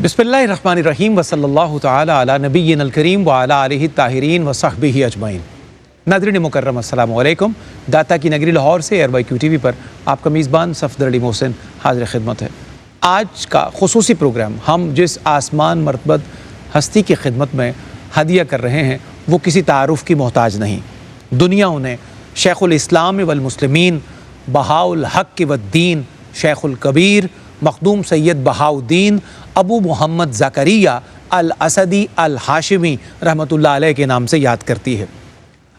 बिस्मिल्लाहिर्रहमानिर्रहीम वसल्लल्लाहु तआला अला नबिय्यिनल करीम व अला आलिहि ताहिरीन व सहबिही अजमईन। नाज़रीन मुकर्रम अस्सलामु अलैकुम। दाता की नगरी लाहौर से AirYQ TV पर आपका मेज़बान सफ़दर अली मोहसिन हाज़िर खिदमत है। आज का खुसूसी प्रोग्राम हम जिस आसमान मरतबत हस्ती की खिदमत में हदिया कर रहे हैं वो किसी तारुफ़ की मोहताज नहीं। दुनिया उन्हें शेखुल इस्लाम वल मुस्लिमीन बहाउल हक़ वद्दीन शेखुल कबीर मखदूम सैयद बहाउद्दीन अबू मोहम्मद ज़करिया अल असदी अल हाशिमी रहमतुल्लाह अलैह के नाम से याद करती है।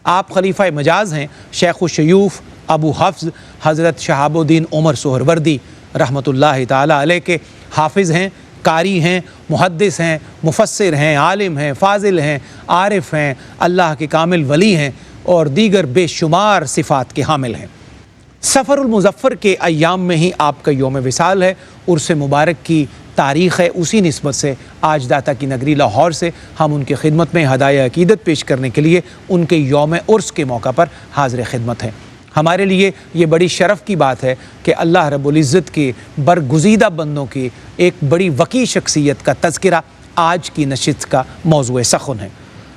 आप खलीफा मजाज हैं शेखुल शयूफ अबू हफ्ज़ हज़रत शहाबुद्दीन उमर सोहरवर्दी रहमतुल्लाह ताला अलैह के हाफिज़ हैं, कारी हैं, मुहद्दिस हैं, मुफस्सिर हैं, आलिम हैं, फ़ाज़िल हैं, आरिफ़ हैं, अल्लाह के कामिल वली हैं और दीगर बेशुमार सिफ़ात के हामिल हैं। सफ़रुल मुज़फ़्फ़र के अय्याम में ही आपका यौम विसाल है। उर्स मुबारक की तारीख़ है। उसी निस्बत से आज दाता की नगरी लाहौर से हम उनकी खिदमत में हदाया अक़ीदत पेश करने के लिए उनके यौम उर्स के मौका पर हाज़िर खिदमत हैं। हमारे लिए ये बड़ी शरफ़ की बात है कि अल्लाह रब्बुल इज़्ज़त के बरगुज़ीदा बंदों की एक बड़ी वकी शख्सियत का तज़किरा आज की नशिस्त का मौज़ूए सख़ुन है।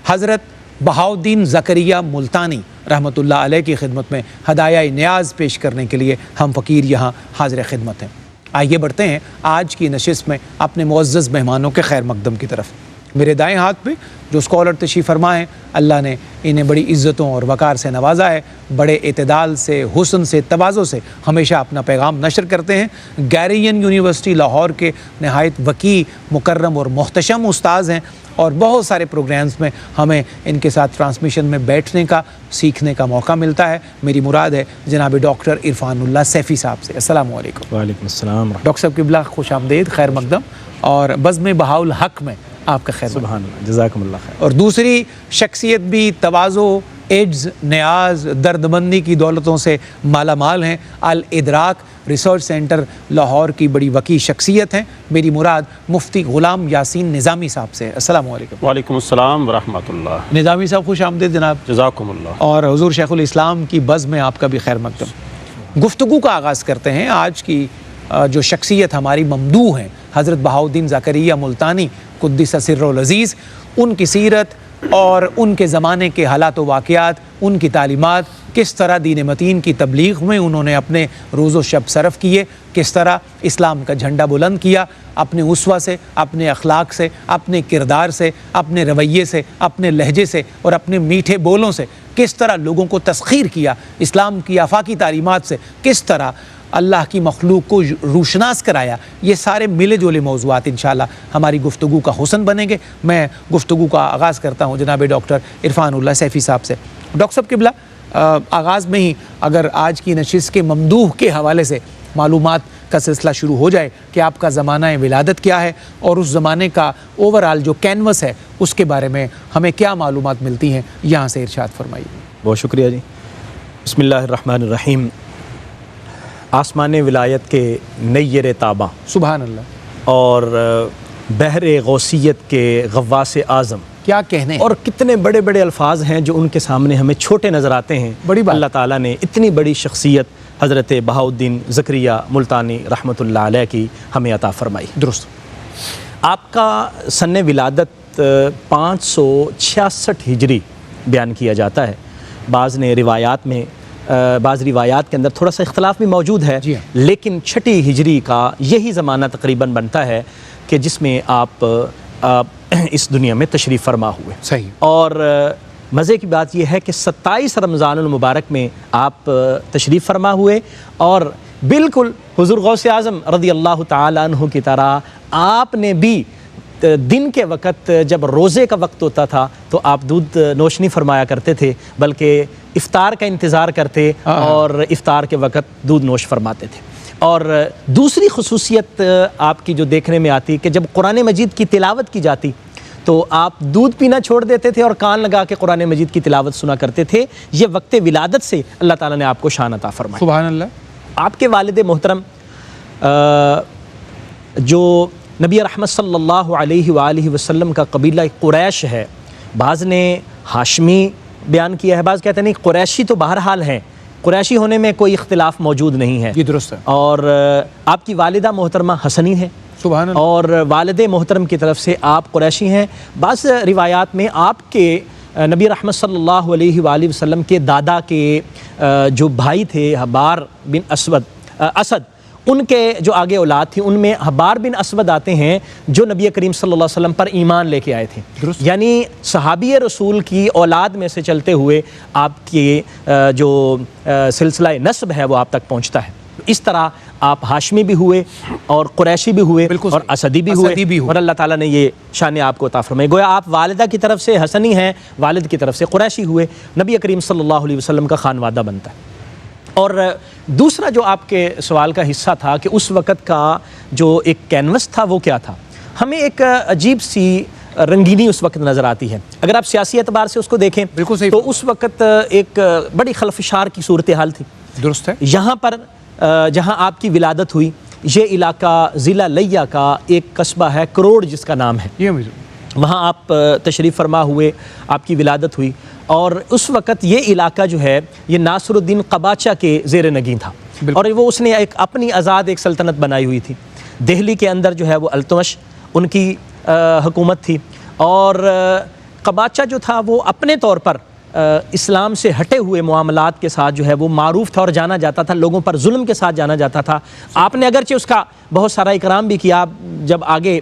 हज़रत बहाउद्दीन ज़करिया मुल्तानी रहमतुल्लाह अलैह की खिदमत में हदाया न्याज़ पेश करने के लिए हम फ़कीर यहाँ हाज़िर खिदमत हैं। आइए बढ़ते हैं आज की नशिस्त में अपने मुअज़्ज़ज़ मेहमानों के खैर मक़दम की तरफ। मेरे दाएँ हाथ पे जो स्कॉलर तशरीफ़ फरमा है, अल्लाह ने इन्हें बड़ी इज़्ज़तों और वक़ार से नवाजा है। बड़े एतदाल से, हुस्न से, तवाज़ो से हमेशा अपना पैगाम नशर करते हैं। गैरियन यूनिवर्सिटी लाहौर के नहायत वकी, मुकर्रम और मोहतशम उस्ताज़ हैं और बहुत सारे प्रोग्राम्स में हमें इनके साथ ट्रांसमिशन में बैठने का, सीखने का मौका मिलता है। मेरी मुराद है जनाब डॉक्टर इरफानुल्लाह सैफ़ी साहब से। अस्सलामु अलैकुम। वालेकुम अस्सलाम। डॉक्टर साहब क़िबला खुश आमदीद, खैर मक़दम और बज़्म बहाउल हक़ में आपका खैर। सुभान अल्लाह, जज़ाकुमुल्लाह खैर। और दूसरी शख्सियत भी तवाज़ो, एड्स, न्याज़, दर्दमंदी की दौलतों से माला माल हैं। अल इदराक रिसर्च सेंटर लाहौर की बड़ी वकी शख्सियत हैं। मेरी मुराद मुफ्ती ग़ुलाम यासीन निज़ामी साहब से। अस्सलामु अलैकुम। वालेकुम अस्सलाम व रहमतुल्लाह। निज़ामी साहब खुश आमदीद जनाब। जज़ाकुमुल्लाह। और हुज़ूर शेखुल इस्लाम की बज़ में आपका भी खैर मक़दम। गुफ्तगू का आगाज़ करते हैं। आज की जो शख्सियत हमारी ममदू हैं हज़रत बहाउद्दीन ज़करिया मुल्तानी क़ुद्दिस सिर्रुल अज़ीज़, उनकी सीरत और उनके ज़माने के हालात व वाक़यात, उनकी तालीमात, किस तरह दीन मतीन की तबलीग में उन्होंने अपने रोज़ व शब सरफ़ किए, किस तरह इस्लाम का झंडा बुलंद किया, अपने उसवा से, अपने अखलाक से, अपने किरदार से, अपने रवैये से, अपने लहजे से और अपने मीठे बोलों से किस तरह लोगों को तस्ख़ीर किया, इस्लाम की आफाकी तालीमात से किस तरह अल्लाह की मखलूक को रूशनास कराया। ये सारे मिले जुले मौज़ूआत इंशाअल्लाह हमारी गुफ्तगू का हुस्न बनेंगे। मैं गुफ्तगू का आगाज़ करता हूँ जनाब डॉक्टर इरफानुल्लाह सैफ़ी साहब से। डॉक्टर साहब क़िबला, आगाज़ में ही अगर आज की नशिस्त के ममदूह के हवाले से मालूमात का सिलसिला शुरू हो जाए कि आपका ज़माना विलादत क्या है और उस ज़माने का ओवरऑल जो कैनवस है उसके बारे में हमें क्या मालूमात मिलती हैं, यहाँ से इरशाद फरमाइए। बहुत शुक्रिया जी। बिस्मिल्लाहिर्रहमानिर्रहीम। आसमान विलायत के नय्यर ताबा सुभान अल्लाह और बहरे गौसियत के गव्वास आज़म, क्या कहने और कितने बड़े बड़े अल्फाज हैं जो उनके सामने हमें छोटे नज़र आते हैं। बड़ी बात। अल्लाह ताला ने इतनी बड़ी शख्सियत हज़रत बहाउद्दीन ज़करिया मुल्तानी रहमतुल्लाह अलैह की हमें अता फ़रमाई। दुरुस्त। आपका सन्ने विलादत 566 हिजरी बयान किया जाता है। बाज़ रिवायात के अंदर थोड़ा सा इख्तलाफ भी मौजूद है, लेकिन 6 हिजरी का यही ज़माना तकरीबन बनता है कि जिसमें आप इस दुनिया में तशरीफ़ फरमा हुए। सही। और मज़े की बात यह है कि 27 रमज़ानुल मुबारक में आप तशरीफ़ फरमा हुए और बिल्कुल हुज़ूर गौसे आज़म रज़ी अल्लाह ताला अन्हु की तरह आपने भी दिन के वक़्त जब रोज़े का वक्त होता था तो आप दूध नोश नहीं फरमाया करते थे, बल्कि इफ़्तार का इंतज़ार करते और इफ़्तार के वक़्त दूध नोश फरमाते थे। और दूसरी खुसूसियत आपकी जो देखने में आती कि जब कुरान मजीद की तिलावत की जाती तो आप दूध पीना छोड़ देते थे और कान लगा के कुरान मजीद की तिलावत सुना करते थे। ये वक्त विलादत से अल्लाह ताला ने आपको शान अता फरमाई। सुभान अल्लाह। आपके वालिद मोहतरम जो नबी रहमत सल्लल्लाहु अलैहि वसल्लम का कबीला कुरैश है, बाज़ ने हाशमी बयान किया है, बाज़ कहते हैं नहीं कुरैशी तो बहरहाल हैं, कुरैशी होने में कोई इख्तिलाफ मौजूद नहीं है। ये दुरुस्त है। और आपकी वालिदा मोहतरमा हसनी है, सुभान अल्लाह। और वालिद मोहतरम की तरफ से आप कुरैशी हैं। बाज़ रिवायात में आपके नबी रहमत सल्लल्लाहु अलैहि वसल्लम के दादा के जो भाई थे हबार बिन असद, उनके जो आगे औलाद थी उनमें हबार बिन असवद आते हैं जो नबी करीम सल्लल्लाहु अलैहि वसल्लम पर ईमान लेके आए थे। यानी सहाबी रसूल की औलाद में से चलते हुए आपके जो सिलसिला नस्ब है वो आप तक पहुँचता है। इस तरह आप हाशमी भी हुए और कुरैशी भी हुए और असदी भी हुए और अल्लाह ताला ने ये शान आपको अता फरमाई। गोया आप वालिदा की तरफ से हसनी हैं, वालिद की तरफ से कुरैशी हुए, नबी करीम सल्लल्लाहु अलैहि वसल्लम का खानवादा बनता है। और दूसरा जो आपके सवाल का हिस्सा था कि उस वक़्त का जो एक कैनवस था वो क्या था, हमें एक अजीब सी रंगीनी उस वक्त नज़र आती है। अगर आप सियासी एतबार से उसको देखें बिल्कुल सही, तो उस वक़्त एक बड़ी खलफशार की सूरत हाल थी। दुरुस्त है। यहाँ पर जहाँ आपकी विलादत हुई, ये इलाका ज़िला लिया का एक कस्बा है, करोड़ जिसका नाम है, ये मुझे वहाँ आप तशरीफ़ फरमा हुए, आपकी विलादत हुई। और उस वक़्त ये इलाका जो है ये नासरुद्दीन क़बाचा के ज़ेर नगीं था और वो उसने एक अपनी आज़ाद एक सल्तनत बनाई हुई थी। दिल्ली के अंदर जो है वो अल्तमश उनकी हुकूमत थी और क़बाचा जो था वो अपने तौर पर इस्लाम से हटे हुए मामलात के साथ जो है वो मारूफ़ था और जाना जाता था, लोगों पर जुल्म के साथ जाना जाता था। आपने अगरचे उसका बहुत सारा इकराम भी किया, जब आगे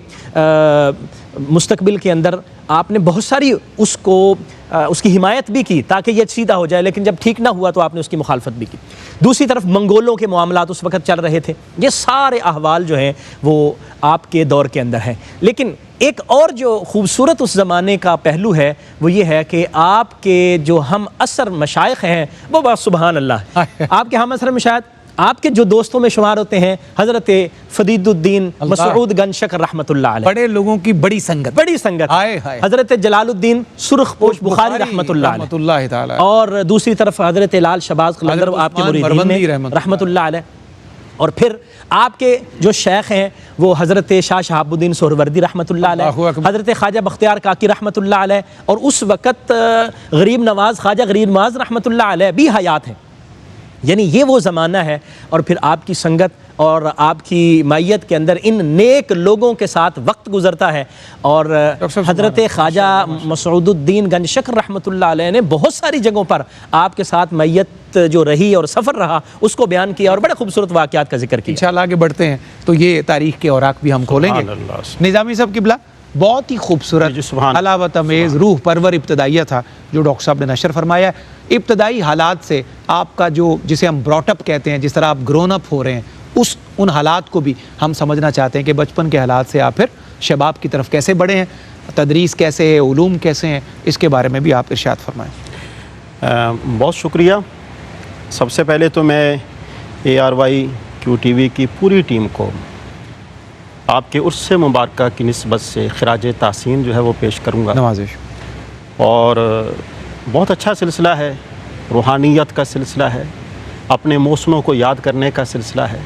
मुस्तकबिल के अंदर आपने बहुत सारी उसकी हिमायत भी की ताकि ये सीधा हो जाए, लेकिन जब ठीक ना हुआ तो आपने उसकी मुखालफत भी की। दूसरी तरफ मंगोलों के मामलात उस वक़्त चल रहे थे। ये सारे अहवाल जो हैं वो आपके दौर के अंदर हैं। लेकिन एक और जो खूबसूरत उस ज़माने का पहलू है वो ये है कि आपके जो हम असर मशाइख हैं वो बस सुबहान अल्लाह आपके हम असर मशाइख आपके जो दोस्तों में शुमार होते हैं हज़रत फरीदुद्दीन मसऊद गंशक रहमतुल्लाह अलैह, बड़े लोगों की बड़ी संगत, हज़रत जलालुद्दीन सुरखपोश बुखारी रहमतुल्लाह अलैह, और दूसरी तरफ हज़रत लाल शहबाज कलंदर आपके मुरीदीन रहमतुल्लाह अलैह। और फिर आपके जो शेख हैं वो हज़रत शाह शहाबुद्दीन सोहरवर्दी रहमतुल्लाह अलैह, हज़रत ख्वाजा बख्तियार काकी रहमतुल्लाह अलैह, और उस वक़्त गरीब नवाज़ ख्वाजा गरीब नवाज़ रहमतुल्लाह अलैह भी हयात हैं। यानी ये वो ज़माना है। और फिर आपकी संगत और आपकी मैयत के अंदर इन नेक लोगों के साथ वक्त गुज़रता है। और हज़रत ख्वाजा मसऊदुद्दीन गंशक रहमतुल्लाह अलैह ने बहुत सारी जगहों पर आपके साथ मैयत जो रही और सफ़र रहा उसको बयान किया और बड़े खूबसूरत वाक़यात का जिक्र किया। इंशाअल्लाह आगे बढ़ते हैं तो ये तारीख़ के औराक भी हम खोलेंगे। निज़ामी साहब किबला बहुत ही खूबसूरत हलावत अमेज़ रूह परवर इब्तदाइया था जो डॉक्टर साहब ने नशर फरमाया। इब्तदाई हालात से आपका जो जिसे हम ब्रॉटअप कहते हैं, जिस तरह आप ग्रोन अप हो रहे हैं, उन हालात को भी हम समझना चाहते हैं कि बचपन के हालात से आप फिर शबाब की तरफ कैसे बढ़े हैं, तदरीस कैसे है, उलूम कैसे हैं, इसके बारे में भी आप इरशाद फरमाएँ। बहुत शुक्रिया। सबसे पहले तो मैं ARY QTV की पूरी टीम को आपके उर्स मुबारक की निस्बत से खिराज तासीन जो है वो पेश करूँगा। नवाज़िश। और बहुत अच्छा सिलसिला है, रूहानियत का सिलसिला है, अपने मौसमों को याद करने का सिलसिला है।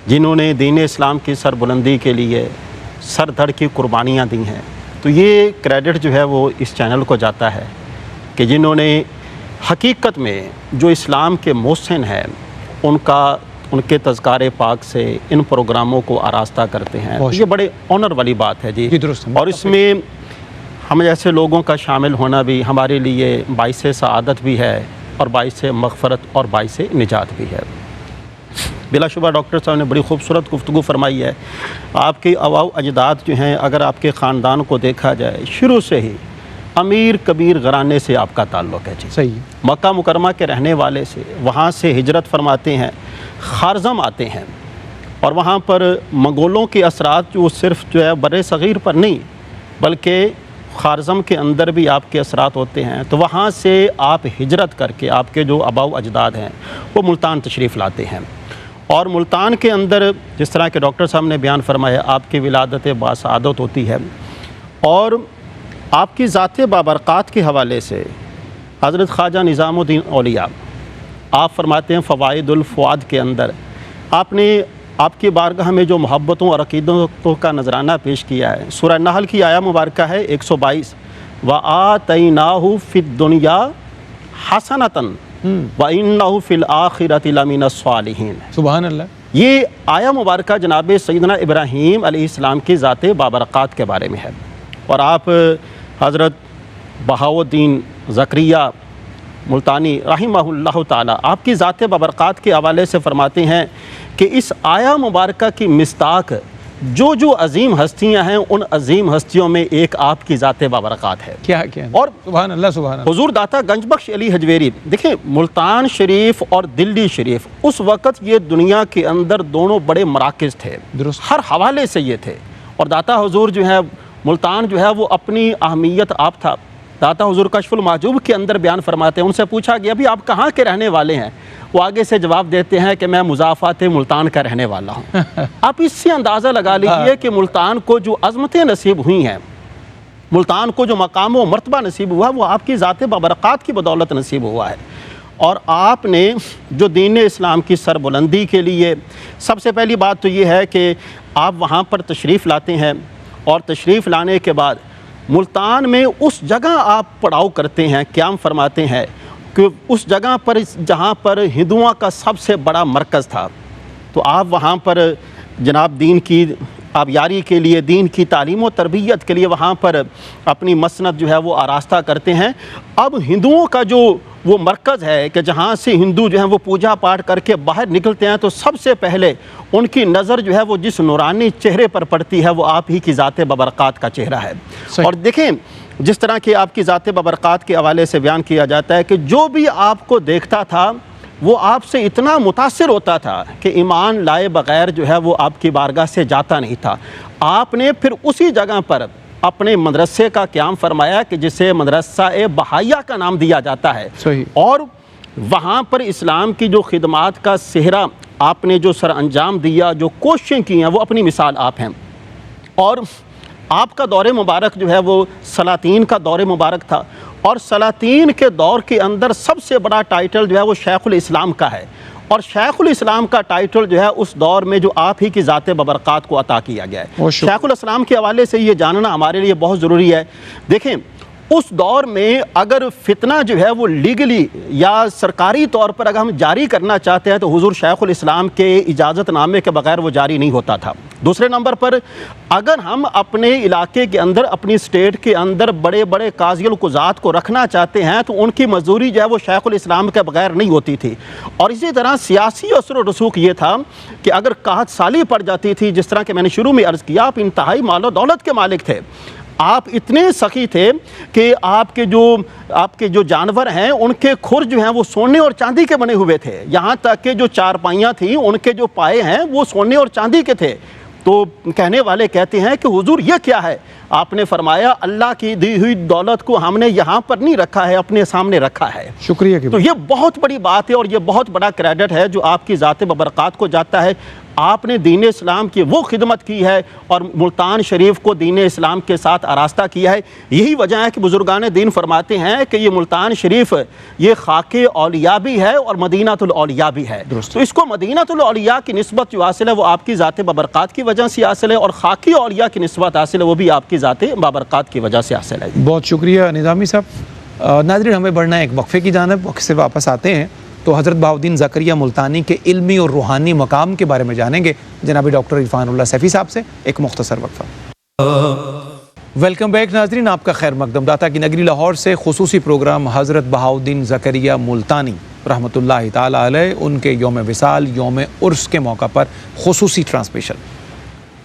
जिन्होंने दीन इस्लाम की सरबुलंदी के लिए सर धड़ की कुर्बानियाँ दी हैं, तो ये क्रेडिट जो है वो इस चैनल को जाता है कि जिन्होंने हकीकत में जो इस्लाम के मोहसिन हैं उनके तज़कारे पाक से इन प्रोग्रामों को आरास्ता करते हैं। तो ये बड़े ऑनर वाली बात है जी। और इसमें हम जैसे लोगों का शामिल होना भी हमारे लिए बाइस सआदत भी है और बाइस मग़फ़रत और बाइस निजात भी है। बिलाशुबा डॉक्टर साहब ने बड़ी खूबसूरत गुफ्तगू फरमाई है। आपके अवाव अजदाद जो हैं, अगर आपके ख़ानदान को देखा जाए, शुरू से ही अमीर कबीर घराने से आपका ताल्लुक़ है जी। सही। मक्का मुकरमा के रहने वाले से, वहाँ से हिजरत फरमाते हैं, खारज़म आते हैं और वहाँ पर मंगोलों के असरात जो सिर्फ जो है बरे सग़ीर पर नहीं बल्कि खारज़म के अंदर भी आपके असरात होते हैं। तो वहाँ से आप हिजरत करके आपके जो आबाओ अजदाद हैं वो मुल्तान तशरीफ़ लाते हैं और मुल्तान के अंदर जिस तरह के डॉक्टर साहब ने बयान फरमाया आपकी विलादत बासआदत होती है। और आपकी ज़ात बाबरक़ात के हवाले से हज़रत ख्वाजा निज़ामुद्दीन औलिया आप फरमाते हैं फ़वाइदुल फ़ुआद के अंदर आपने आपकी बारगाह में जो मोहब्बतों और अक़ीदतों का नजराना पेश किया है। सूरह नहल की आया मुबारका है 122, व आतैनाहु फ़िद दुनिया हसनतन व इन्नहु फिल आखिरति लमिनस सालिहीन। सुभान अल्लाह। ये आया मुबारक जनाब सैयदना इब्राहीम अलैहिस्सलाम की ज़ात बाबरक़ात के बारे में है। और आप हज़रत बहाउद्दीन ज़करिया मुल्तानी रहिमहुल्लाह ताला आपकी ज़ात बाबरक़ात के हवाले से फ़रमाते हैं कि इस आया मुबारक की मिस्ताक जो अजीम हस्तियां हैं, उन अजीम हस्तियों में एक आपकी ज़ात बाबरक़ात है। क्या और सुभान अल्लाह, सुभान अल्लाह। हुजूर दाता गंजबख्श अली हजवेरी, देखिए मुल्तान शरीफ और दिल्ली शरीफ उस वक़्त ये दुनिया के अंदर दोनों बड़े मराकज़ थे, दुरुस्त। हर हवाले से ये थे। और दाता हुजूर जो है मुल्तान जो है वो अपनी अहमियत आप था। दाता हुजूर कशफुल माजूब के अंदर बयान फरमाते हैं, उनसे पूछा गया अभी आप कहाँ के रहने वाले हैं? वो आगे से जवाब देते हैं कि मैं मुज़ाफ़ात मुल्तान का रहने वाला हूँ। आप इससे अंदाज़ा लगा लीजिए कि मुल्तान को जो अज़मतें नसीब हुई हैं, मुल्तान को जो मकाम व मर्तबा नसीब हुआ, वो आपकी ज़ात बाबरक़ात की बदौलत नसीब हुआ है। और आपने जो दीन इस्लाम की सरबुलंदी के लिए, सबसे पहली बात तो ये है कि आप वहाँ पर तशरीफ़ लाते हैं, और तशरीफ़ लाने के बाद मुल्तान में उस जगह आप पड़ाव करते हैं, क़याम फरमाते हैं कि उस जगह पर जहाँ पर हिंदुओं का सबसे बड़ा मरकज़ था, तो आप वहाँ पर जनाब दीन की आबियारी के लिए, दीन की तालीम व तरबियत के लिए वहाँ पर अपनी मसनद जो है वो आरास्ता करते हैं। अब हिंदुओं का जो वो मरकज़ है कि जहाँ से हिंदू जो हैं वो पूजा पाठ करके बाहर निकलते हैं, तो सबसे पहले उनकी नज़र जो है वो जिस नूरानी चेहरे पर पड़ती है वो आप ही की ज़ात बाबरक़ात का चेहरा है। और देखें जिस तरह की आपकी ज़ात बाबरक़ात के हवाले से बयान किया जाता है कि जो भी आपको देखता था वो आपसे इतना मुतासिर होता था कि ईमान लाए बग़ैर जो है वो आपकी बारगाह से जाता नहीं था। आपने फिर उसी जगह पर अपने मदरसे का क़याम फरमाया कि जिसे मदरसा बहाइया का नाम दिया जाता है। सही। और वहाँ पर इस्लाम की जो खिदमात का सेहरा आपने जो सर अंजाम दिया, जो कोशिशें की हैं, वो अपनी मिसाल आप हैं। और आपका दौरे मुबारक जो है वो सलातीन का दौरे मुबारक था, और सलातीन के दौर के अंदर सबसे बड़ा टाइटल जो है वो शेखुल इस्लाम का है। और शेखुल इस्लाम का टाइटल जो है उस दौर में जो आप ही की ज़ात बाबरक़ात को अता किया गया है। शेखुल इस्लाम के हवाले से ये जानना हमारे लिए बहुत ज़रूरी है। देखें उस दौर में अगर फितना जो है वो लीगली या सरकारी तौर पर अगर हम जारी करना चाहते हैं तो हुजूर शेखुल इस्लाम के इजाज़तनामे के बगैर वो जारी नहीं होता था। दूसरे नंबर पर अगर हम अपने इलाके के अंदर, अपनी स्टेट के अंदर बड़े बड़े काज़ियुल कुज़ात को रखना चाहते हैं तो उनकी मजदूरी जो है वो शेखुल इस्लाम के बगैर नहीं होती थी। और इसी तरह सियासी असर व रसूख ये था कि अगर काहत साली पड़ जाती थी, जिस तरह के मैंने शुरू में अर्ज़ किया, आप इंतहाई मालो दौलत के मालिक थे, आप इतने सखी थे कि आपके जो जानवर हैं उनके खुर जो हैं वो सोने और चांदी के बने हुए थे। यहाँ तक कि जो चारपाइयाँ थी उनके जो पाए हैं वो सोने और चांदी के थे। तो कहने वाले कहते हैं कि हुजूर ये क्या है? आपने फरमाया अल्लाह की दी हुई दौलत को हमने यहाँ पर नहीं रखा है, अपने सामने रखा है। शुक्रिया। तो ये बहुत बड़ी बात है और ये बहुत बड़ा क्रेडिट है जो आपकी ज़ात बाबरक़ात को जाता है। आपने दीन इस्लाम की वो खिदमत की है और मुल्तान शरीफ को दीन इस्लाम के साथ आरास्ता किया है। यही वजह है कि बुजुर्गान दीन फरमाते हैं कि ये मुल्तान शरीफ ये खाके औलिया भी है और मदीनातुल औलिया भी है। तो इसको मदीनातुल औलिया की निस्बत जो हासिल है वो आपकी ज़ात बाबरक़ात की वजह से हासिल है, और खाकी औलिया की निस्बत हासिल है वो भी आपकी ज़ात बाबरक़ात की वजह से हासिल है। बहुत शुक्रिया निज़ामी साहब। नाज़रीन, हमें बढ़ना है एक वक्फ़े की जानिब। वक्फ़े से वापस आते हैं तो हज़रत बहाउद्दीन ज़करिया मुल्तानी के इल्मी और रूहानी मकाम के बारे में जानेंगे जनाब डॉक्टर इरफानुल्लाह सैफ़ी साहब से। एक मुख्तसर वक्फ़ा। वेलकम बैक नाज़रीन, आपका खैर मकदम। दाता की नगरी लाहौर से खुसूसी प्रोग्राम हज़रत बहाउद्दीन ज़करिया मुल्तानी रहमतुल्लाहि ताला अलैह, उनके यौम विसाल, यौम उर्स के मौका पर खुसूसी ट्रांसमिशन।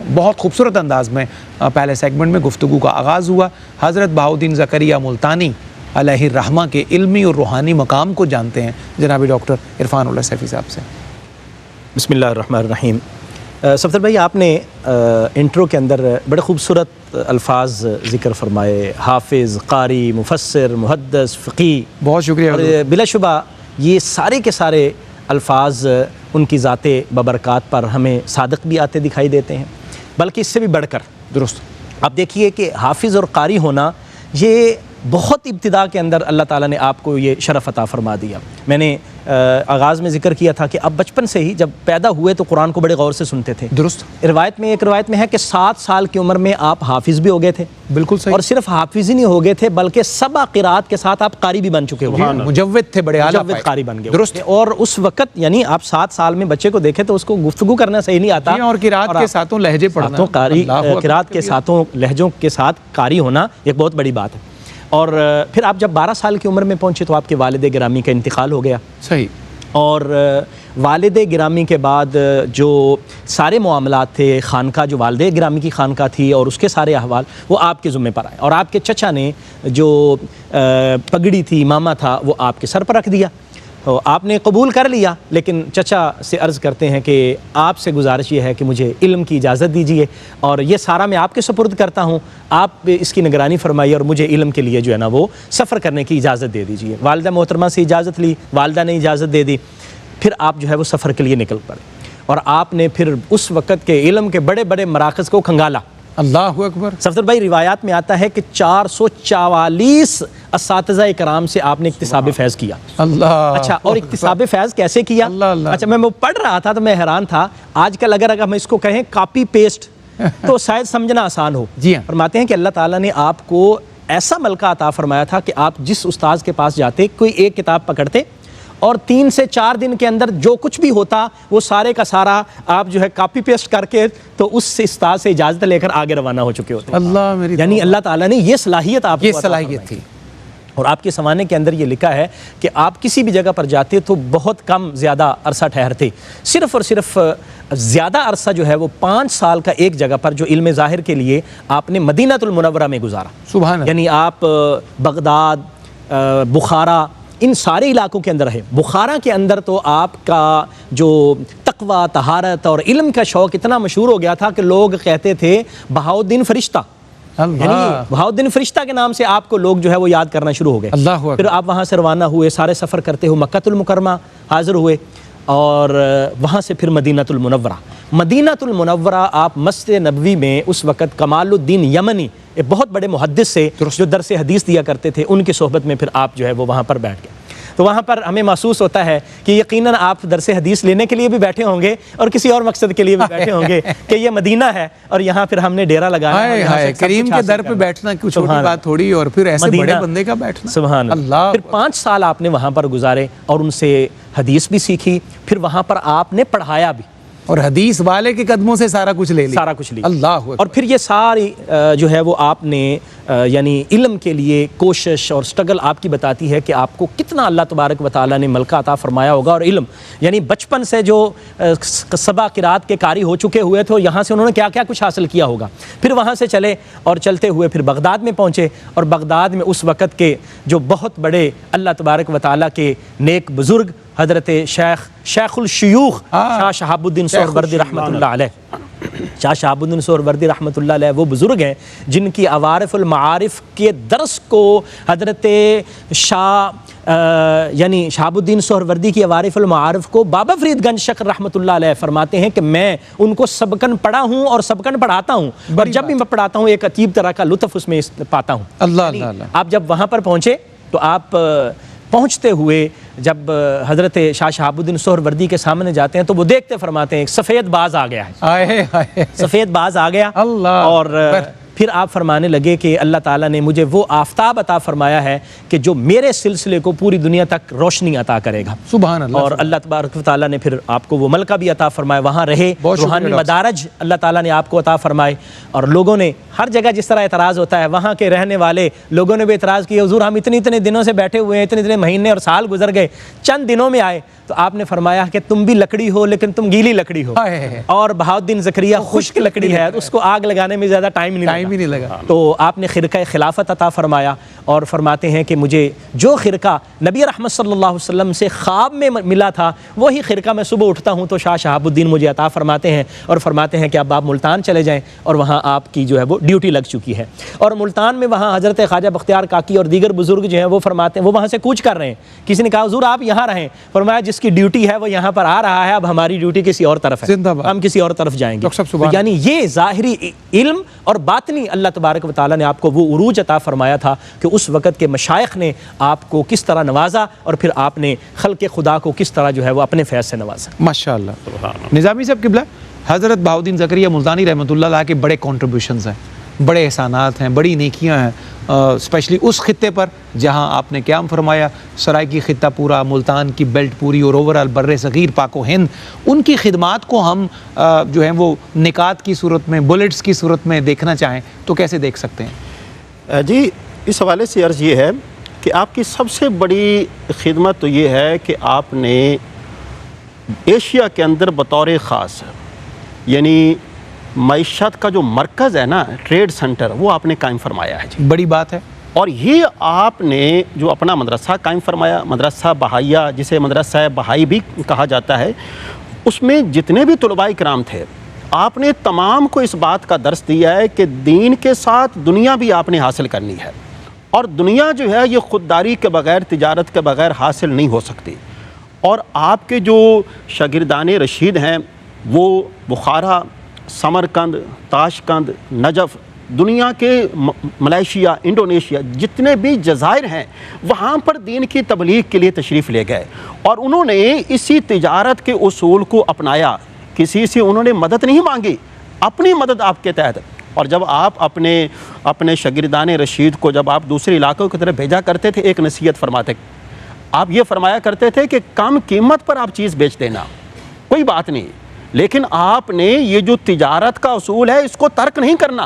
बहुत खूबसूरत अंदाज में पहले सेगमेंट में गुफ्तगू का आगाज़ हुआ। हज़रत बहाउद्दीन ज़करिया मुल्तानी अलैहि रहमा के इल्मी और रूहानी मकाम को जानते हैं जनाब डॉक्टर इरफानुल्लाह सैफ़ी साहब से। बिस्मिल्लाहिर्रहमानिर्रहीम। सफदर भाई, आपने इंट्रो के अंदर बड़े खूबसूरत अल्फाज ज़िक्र फरमाए, हाफिज़, कारी, मुफस्सिर, मुहद्दिस, फ़क़ी। बहुत शुक्रिया। बिलाशुबा ये सारे के सारे अल्फाज उनकी ज़ाते बाबरक़ात पर हमें सादक भी आते दिखाई देते हैं, बल्कि इससे भी बढ़कर। दुरुस्त। आप देखिए कि हाफिज़ और कारी होना ये बहुत इब्तिदा के अंदर अल्लाह ताला ने आपको ये शरफ़ अता फरमा दिया। मैंने आगाज़ में ज़िक्र किया था कि अब बचपन से ही जब पैदा हुए तो कुरान को बड़े गौर से सुनते थे। दुरुस्त। एक रिवायत में है कि 7 साल की उम्र में आप हाफिज़ भी हो गए थे। बिल्कुल सही। और सिर्फ हाफिज़ ही नहीं हो गए थे बल्कि सबा क़िराअत के साथ आप कारी भी बन चुके हो, मुजव्विद थे, बड़े आला मुजव्विद कारी बन गए। दुरुस्त। और उस वक्त यानी आप 7 साल में बच्चे को देखे तो उसको गुफ्तगू करना सही नहीं आता, और क़िराअत के साथों लहजे पढ़ना, क़िराअत के साथों लहजों के साथ कारी होना एक बहुत बड़ी बात है। और फिर आप जब 12 साल की उम्र में पहुंचे तो आपके वालिद गिरामी का इंतकाल हो गया। सही। और वालिद गिरामी के बाद जो सारे मामलात थे, खानका जो वालिद गिरामी की खानका थी और उसके सारे अहवाल वो आपके ज़ुम्मे पर आए, और आपके चचा ने जो पगड़ी थी, इमामा था, वो आपके सर पर रख दिया। तो आपने कबूल कर लिया, लेकिन चचा से अर्ज़ करते हैं कि आपसे गुजारिश ये है कि मुझे इल्म की इजाज़त दीजिए और ये सारा मैं आपके सुपुर्द करता हूँ, आप इसकी निगरानी फरमाइए और मुझे इल्म के लिए जो है ना वो सफ़र करने की इजाज़त दे दीजिए। वालिदा मोहतरमा से इजाज़त ली, वालिदा ने इजाज़त दे दी, फिर आप जो है वो सफ़र के लिए निकल पड़े और आपने फिर उस वक़्त के इल्म के बड़े बड़े मराकज़ को खंगाला। अल्लाहु अकबर। सफदर भाई, रिवायात में आता है कि 444 असातिज़ा कराम से आपने इक्तिसाब फैज़ किया। अल्लाह। अच्छा, और इक्तिसाब फैज़ कैसे किया? अल्लाह। अच्छा, मैं पढ़ रहा था तो मैं हैरान था। आजकल अगर हम इसको कहें कॉपी पेस्ट तो शायद समझना आसान हो। जी हाँ। फरमाते हैं कि अल्लाह ताला ने आपको ऐसा मलका अता फरमाया था कि आप जिस उस्ताद के पास जाते, कोई एक किताब पकड़ते और 3 से 4 दिन के अंदर जो कुछ भी होता वो सारे का सारा आप जो है कॉपी पेस्ट करके तो उस उस्ताद से इजाज़त लेकर आगे रवाना हो चुके होते। अल्लाह मेरी, यानी अल्लाह ताला ने ये सलाहियत आपको, ये सलाहियत थी। और आपके ज़माने के अंदर ये लिखा है कि आप किसी भी जगह पर जाते तो बहुत कम ज़्यादा अरसा ठहरते, सिर्फ़ और सिर्फ ज़्यादा अरसा जो है वो 5 साल का एक जगह पर जो इल्म ज़ाहिर के लिए आपने मदीनातुल मुनव्वरा में गुजारा। सुभान अल्लाह। यानी आप बगदाद, बुखारा, इन सारे इलाकों के अंदर है। बुखारा के अंदर तो आपका जो तकवा, तहारत और इल्म का शौक़ इतना मशहूर हो गया था कि लोग कहते थे बहाउद्दीन फरिश्ता, यानी बहाउद्दीन फरिश्ता के नाम से आपको लोग जो है वो याद करना शुरू हो गए। अल्लाह। फिर आप वहाँ से रवाना हुए, सारे सफ़र करते हुए मक्कातुल मुकर्रमा हाज़िर हुए और वहाँ से फिर मदीनातुल मुनव्वरा। मदीनातुल मुनव्वरा आप मस्जिद नबवी में उस वक़्त कमालुद्दीन यमनी, एक बहुत बड़े मुहद्दिस से जो दरस हदीस दिया करते थे, उनकी सोहबत में फिर आप जो है वो वहाँ पर बैठ गए। तो वहाँ पर हमें महसूस होता है कि यकीनन आप दरस हदीस लेने के लिए भी बैठे होंगे और किसी और मकसद के लिए भी बैठे होंगे कि ये मदीना है और यहाँ फिर हमने डेरा लगाया है। करीम के दर पे बैठना कुछ छोटी बात थोड़ी, और फिर ऐसे बड़े बंदे का बैठना। सुभान अल्लाह। फिर 5 साल आपने वहाँ पर गुजारे और उनसे हदीस भी सीखी, फिर वहाँ पर आपने पढ़ाया भी और हदीस वाले के कदमों से सारा कुछ ले लिया। सारा कुछ लिया। अल्लाह। और फिर ये सारी जो है वो आपने यानी इल्म के लिए कोशिश और स्ट्रगल आपकी बताती है कि आपको कितना अल्लाह तबारक व तआला ने मलका अता फरमाया होगा। और इल्म यानी बचपन से जो सबा क़िराअत के कारी हो चुके हुए थे, यहाँ से उन्होंने क्या क्या कुछ हासिल किया होगा। फिर वहाँ से चले और चलते हुए फिर बगदाद में पहुँचे और बगदाद में उस वक़्त के जो बहुत बड़े अल्लाह तबारक व तआला के नेक बुज़ुर्ग हज़रत शेखुल शयूख शाह शहाबुद्दीन सोहरवर्दी रहमतुल्लाह अलैह, शाह शहाबुद्दीन सोहरवर्दी रहमतुल्लाह अलैह वो बुज़ुर्ग हैं जिनकी अवारिफ़ुल मारिफ़ के दर्स को हज़रत यानी शहाबुद्दीन सोहरवर्दी की अवारिफ़ुल मारिफ़ को बाबा फ़रीदगंज शक्र रहमतुल्लाह अलैह फरमाते हैं कि मैं उनको सबकन पढ़ा हूँ और सबकन पढ़ाता हूँ, और जब भी मैं पढ़ाता हूँ एक अजीब तरह का लुत्फ़ उसमें पाता हूँ। अल्लाह। आप जब वहाँ पर पहुँचे तो आप पहुँचते हुए जब हज़रत शाह शहाबुद्दीन सोहरवर्दी के सामने जाते हैं तो वो देखते फरमाते हैं एक सफ़ेद बाज आ गया है, सफ़ेद बाज आ गया। अल्लाह। और फिर आप फरमाने लगे कि अल्लाह ताला ने मुझे वो आफ़ताब अता फरमाया है कि जो मेरे सिलसिले को पूरी दुनिया तक रोशनी अता करेगा। सुभान अल्लाह। और अल्लाह तबारक व तआला ने फिर आपको वो मलका भी अता फरमाया, वहाँ रहे, रूहानी मदारज अल्लाह ताला ने आपको अता फरमाए। और लोगों ने हर जगह जिस तरह एतराज़ होता है, वहाँ के रहने वाले लोगों ने भी एतराज़ किया, हुज़ूर हम इतने इतने दिनों से बैठे हुए हैं, इतने इतने महीने और साल गुजर गए, चंद दिनों में आए। तो आपने फरमाया कि तुम भी लकड़ी हो लेकिन तुम गीली लकड़ी हो, और बहाउद्दीन ज़करिया खुश्क लकड़ी है, तो उसको आग लगाने में ज़्यादा टाइम नहीं लगा। तो आपने खिरका खिलाफत अता फरमाया और फरमाते हैं कि मुझे जो खिरका नबी रहमत सल्लल्लाहु अलैहि वसल्लम से ख्वाब में मिला था वही खिरका मैं सुबह उठता हूँ तो शाह शहाबुद्दीन मुझे अता फरमाते हैं और फरमाते हैं कि अब आप मुल्तान चले जाएँ, और वहाँ आपकी जो है वो ड्यूटी लग चुकी है। और मुल्तान में वहाँ हज़रत ख्वाजा बख्तियार काकी और दीगर बुजुर्ग जो हैं वो फरमाते हैं, वो वहाँ से कूच कर रहे हैं। किसी ने कहा हुज़ूर आप यहाँ रहें, फरमाया जिसकी ड्यूटी है वो यहाँ पर आ रहा है, अब हमारी ड्यूटी किसी और तरफ है, हम किसी और तरफ जाएंगे। तो यानी ये ज़ाहिरी इल्म और बातिनी बातिनी अल्लाह तबारक व तआला ने आपको वो उरूज अता फरमाया था कि उस वक़्त के मशाइख ने आपको किस तरह नवाजा और फिर आपने खल्क़ खुदा को किस तरह जो है वो अपने फैज़ से नवाजा। माशाअल्लाह। निज़ामी साहब किबला, हज़रत बहाउद्दीन ज़करिया मुल्तानी रहमतुल्लाह अलैह के बड़े कॉन्ट्रीब्यूशंस हैं, बड़े एहसानात हैं, बड़ी नेकियां हैं, स्पेशली उस खित्ते पर जहां आपने क़याम फरमाया, सराइकी खित्ता पूरा, मुल्तान की बेल्ट पूरी और ओवरऑल बर्रे सग़ीर पाक व हिंद, उनकी खिदमात को हम जो है वो निकात की सूरत में, बुलेट्स की सूरत में देखना चाहें तो कैसे देख सकते हैं? जी, इस हवाले से अर्ज़ ये है कि आपकी सबसे बड़ी खिदमत तो ये है कि आपने एशिया के अंदर बतौर ख़ास, यानी मईशत का जो मरकज़ है ना, ट्रेड सेंटर, वो आपने कायम फरमाया है जी। बड़ी बात है। और ये आपने जो अपना मदरसा कायम फरमाया, मदरसा बहाइया, जिसे मदरसा बहाई भी कहा जाता है, उसमें जितने भी तलबा इकराम थे, आपने तमाम को इस बात का दर्स दिया है कि दीन के साथ दुनिया भी आपने हासिल करनी है, और दुनिया जो है ये ख़ुददारी के बग़ैर, तिजारत के बग़ैर हासिल नहीं हो सकती। और आपके जो शागिर्दान रशीद हैं वो बुखारा, समरकंद, ताशकंद, नजफ़, दुनिया के मलेशिया, इंडोनेशिया, जितने भी जज़ायर हैं, वहाँ पर दीन की तबलीग के लिए तशरीफ़ ले गए और उन्होंने इसी तिजारत के उसूल को अपनाया। किसी से उन्होंने मदद नहीं मांगी, अपनी मदद आपके तहत। और जब आप अपने शागिर्दान रशीद को जब आप दूसरे इलाकों की तरफ भेजा करते थे, एक नसीहत फरमाते, आप ये फरमाया करते थे कि कम कीमत पर आप चीज़ बेच देना, कोई बात नहीं, लेकिन आपने ये जो तिजारत का उसूल है इसको तर्क नहीं करना,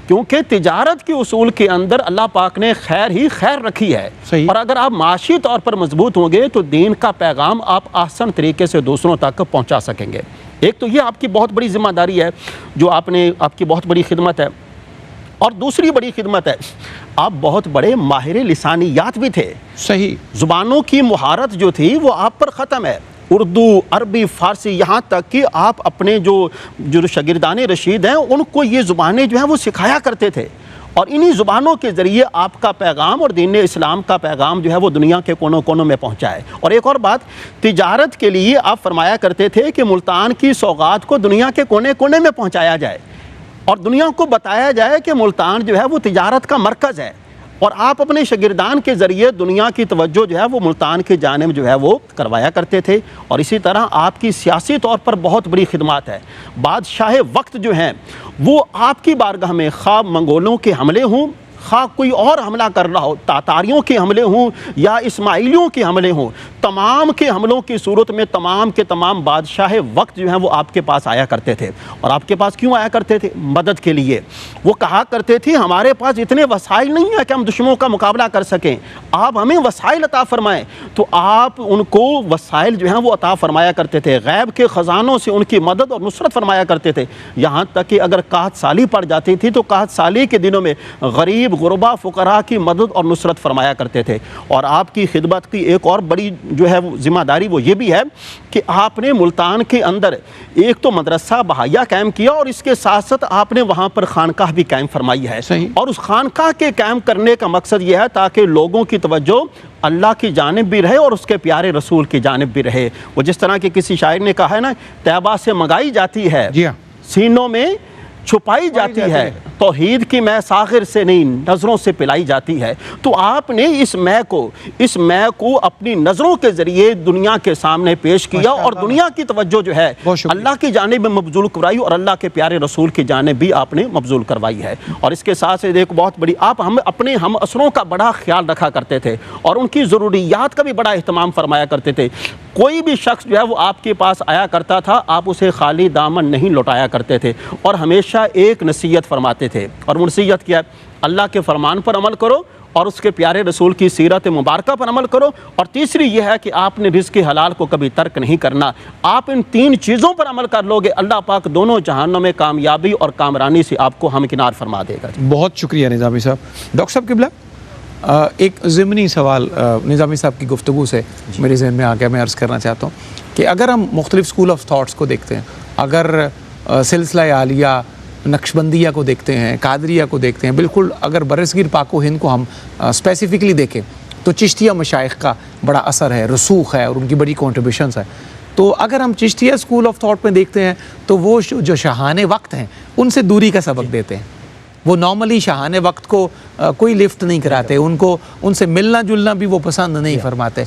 क्योंकि तिजारत के उसूल के अंदर अल्लाह पाक ने खैर ही खैर रखी है। सही। और अगर आप माशी तौर पर मजबूत होंगे तो दीन का पैगाम आप आसान तरीके से दूसरों तक पहुंचा सकेंगे। एक तो ये आपकी बहुत बड़ी जिम्मेदारी है, जो आपकी बहुत बड़ी खिदमत है। और दूसरी बड़ी खिदमत है, आप बहुत बड़े माहिर लिसानियात भी थे। सही। ज़ुबानों की मुहारत जो थी वो आप पर ख़त्म है, उर्दू, अरबी, फ़ारसी, यहाँ तक कि आप अपने जो शागिर्दान रशीद हैं उनको ये ज़ुबानें जो हैं वो सिखाया करते थे, और इन्हीं ज़ुबानों के ज़रिए आपका पैगाम और दीन इस्लाम का पैगाम जो है वो दुनिया के कोनों कोनों में पहुँचा है। और एक और बात, तिजारत के लिए आप फरमाया करते थे कि मुल्तान की सौगात को दुनिया के कोने कोने में पहुँचाया जाए और दुनिया को बताया जाए कि मुल्तान जो है वो तिजारत का मरकज़ है, और आप अपने शागिर्दान के ज़रिए दुनिया की तवज्जो जो है वो मुल्तान के जानिब जो है वो करवाया करते थे। और इसी तरह आपकी सियासी तौर पर बहुत बड़ी खिदमत है। बादशाह वक्त जो हैं वो आपकी बारगाह में, खा मंगोलों के हमले हों, खा कोई और हमला कर रहा हो, तातारियों के हमले हों या इस्माइलियों के हमले हों, तमाम के हमलों की सूरत में तमाम के तमाम बादशाह वक्त जो हैं वो आपके पास आया करते थे। और आपके पास क्यों आया करते थे? मदद के लिए। वो कहा करते थे हमारे पास इतने वसाइल नहीं है कि हम दुश्मनों का मुकाबला कर सकें, आप हमें वसाइल अता फरमाएं। तो आप उनको वसाइल जो हैं वो अता फरमाया करते थे, गैब के ख़जानों से उनकी मदद और नुसरत फरमाया करते थे। यहाँ तक कि अगर काहत साली पड़ जाती थी तो काहत साली के दिनों में गरीब गुरबा फ़ुक़रा की मदद और नुसरत फरमाया करते थे। और आपकी खिदमत की एक और बड़ी जो है ज़िम्मेदारी वो ये भी है कि आपने मुल्तान के अंदर एक तो मदरसा बहाइया कायम किया और इसके साथ साथ आपने वहाँ पर खानकाह भी कायम फरमाई है। और उस खानकाह के कायम करने का मकसद ये है ताकि लोगों की तवज्जो अल्लाह की जानिब भी रहे और उसके प्यारे रसूल की जानिब भी रहे। वो जिस तरह के किसी शायर ने कहा है ना, तैबा से मंगाई जाती है, सीनों में छुपाई जाती है, तौहीद की मैं सागिर से नहीं नज़रों से पिलाई जाती है। तो आपने इस मैं को अपनी नज़रों के ज़रिए दुनिया के सामने पेश किया और दुनिया की तवज्जो जो है अल्लाह की जानिब में मबजूल करवाई और अल्लाह के प्यारे रसूल की जानिब भी आपने मबजूल करवाई है। और इसके साथ से एक बहुत बड़ी, आप अपने हम असरों का बड़ा ख्याल रखा करते थे और उनकी ज़रूरियात का भी बड़ा अहतमाम फरमाया करते थे। कोई भी शख्स जो है वो आपके पास आया करता था, आप उसे खाली दामन नहीं लौटाया करते थे और हमेशा एक नसीहत फरमाते थे। और नसीहत क्या है? अल्लाह के फरमान पर अमल करो और उसके प्यारे रसूल की सीरत मुबारक पर अमल करो। और तीसरी यह है कि आपने रिज़्क़ हलाल को कभी तर्क नहीं करना। आप इन तीन चीज़ों पर अमल कर लोगे, अल्लाह पाक दोनों जहानों में कामयाबी और कामरानी से आपको हमकिनार फरमा देगा। बहुत शुक्रिया निज़ामी साहब। डॉक्टर साहब किबला, एक ज़िमनी सवाल निज़ामी साहब की गुफ्तगू से मेरे जहन में आ गया, मैं अर्ज़ करना चाहता हूँ कि अगर हम मुख्तलिफ़ स्कूल ऑफ थाट्स को देखते हैं, अगर सिलसिला आलिया नक्शबंदिया को देखते हैं, कादरिया को देखते हैं, बिल्कुल अगर बरसगीर पाको हिंद को हम स्पेसिफ़िकली देखें तो चिश्तिया मशाइख का बड़ा असर है, रसूख है और उनकी बड़ी कॉन्ट्रीब्यूशंस है। तो अगर हम चिश्तिया स्कूल ऑफ थाट में देखते हैं तो वो जो शाहाने वक्त हैं उनसे दूरी का सबक देते हैं। वो नॉर्मली शाहाने वक्त को कोई लिफ्ट नहीं कराते, उनको उनसे मिलना जुलना भी वो पसंद नहीं फरमाते।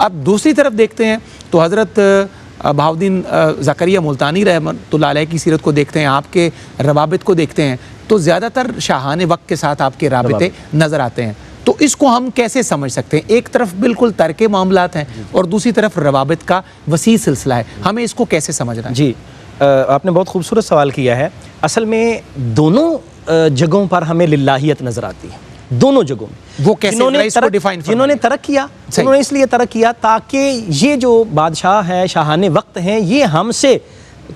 अब दूसरी तरफ देखते हैं तो हज़रत बहाउद्दीन ज़करिया मुल्तानी रहमतुल्लाह अलैह की सीरत को देखते हैं, आपके रवाबित को देखते हैं, तो ज़्यादातर शाहाने वक्त के साथ आपके राबिते नज़र आते हैं। तो इसको हम कैसे समझ सकते हैं? एक तरफ बिल्कुल तर्क मामलात हैं और दूसरी तरफ रवाबित का वसी सिलसिला है, हमें इसको कैसे समझना है? जी, आपने बहुत खूबसूरत सवाल किया है। असल में दोनों जगहों पर हमें लिल्लाहियत नज़र आती है, दोनों जगहों में। वो कैसे जिन्होंने तरक किया उन्होंने इसलिए तरक किया ताकि ये जो बादशाह है, शाहाने वक्त हैं, ये हमसे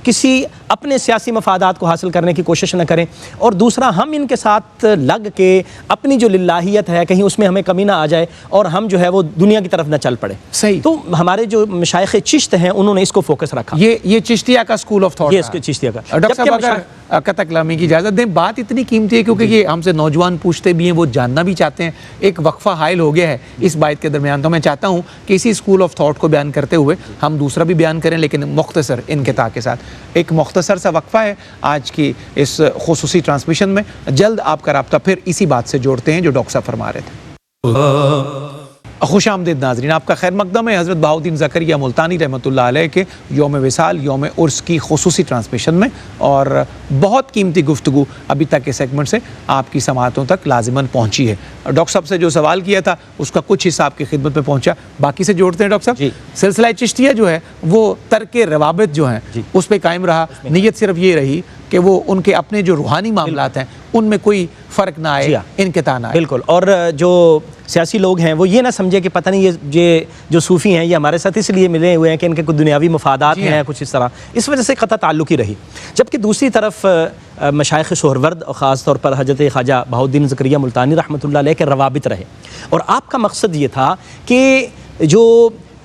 किसी अपने सियासी मफादात को हासिल करने की कोशिश न करें, और दूसरा हम इनके साथ लग के अपनी जो लिल्लाहियत है कहीं उसमें हमें कमी ना आ जाए और हम जो है वो दुनिया की तरफ न चल पड़े। सही। तो हमारे जो मशाइख चिश्त हैं उन्होंने इसको फोकस रखा। ये चिश्तिया का स्कूल ऑफ थॉट, ये इसके चिश्तिया का। डॉक्टर साहब अगर कतक कलामी की इजाज़त दें, बात इतनी कीमती है क्योंकि ये हमसे नौजवान पूछते भी हैं, वो जानना भी चाहते हैं, एक वक्फा हायल हो गया है इस बात के दरमियान। तो मैं चाहता हूँ कि इसी स्कूल ऑफ थॉट को बयान करते हुए हम दूसरा भी बयान करें, लेकिन मुख्तसर इनक़िता के साथ। एक मुख्तसर सा वक्फा है आज की इस खुसूसी ट्रांसमिशन में, जल्द आपका राब्ता फिर इसी बात से जोड़ते हैं जो डॉक्टर साहब फरमा रहे थे। खुश आमदीद नाज़रीन, आपका खैर मकदम है हज़रत बहाउद्दीन ज़करिया मुल्तानी रहमतुल्लाह अलैह के यौम विसाल यौम उर्स की खुसूसी ट्रांसमिशन में, और बहुत कीमती गुफ्तगू अभी तक के सेगमेंट से आपकी समातों तक लाजिमन पहुँची है। डॉक्टर साहब से जो सवाल किया था उसका कुछ हिस्सा आपकी खिदमत में पहुँचा, बाकी से जोड़ते हैं डॉक्टर साहब। सिलसिला चिश्तिया जो है वो तर्क रवाबित जो हैं उस पर कायम रहा, नीयत सिर्फ ये रही कि वो उनके अपने जो रूहानी मामलात हैं उनमें कोई फ़र्क ना आए, इनक़िता ना आए। बिल्कुल। और जो सियासी लोग हैं वो ये ना समझे कि पता नहीं ये जो सूफ़ी हैं ये हमारे साथ इसलिए मिले हुए हैं कि इनके कुछ दुनियावी मफादात हैं, कुछ इस तरह, इस वजह से क़ता ताल्लुक़ ही रही। जबकि दूसरी तरफ मशाइख़ सोहरवर्द और ख़ास तौर पर हज़रत ख्वाजा बहाउद्दीन ज़करिया मुल्तानी रहमतुल्लाह अलैह के रवाबित रहे, और आपका मकसद ये था कि जो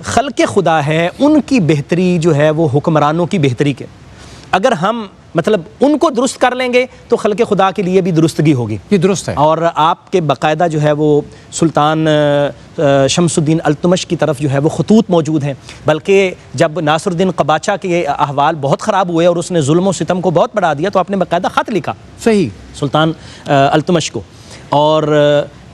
खल्क़े खुदा है उनकी बेहतरी जो है वो हुक्मरानों की बेहतरी के, अगर हम मतलब उनको दुरुस्त कर लेंगे तो खल्क़े खुदा के लिए भी दुरुस्तगी होगी। ये दुरुस्त है। और आपके बाकायदा जो है वो सुल्तान शमसुद्दीन अल्तुमश की तरफ जो है वो खतूत मौजूद हैं, बल्कि जब नासिरुद्दीन क़बाचा के अहवाल बहुत ख़राब हुए और उसने जुल्म व सितम को बहुत बढ़ा दिया तो आपने बाकायदा ख़त लिखा सही सुल्तान अल्तुमश को। और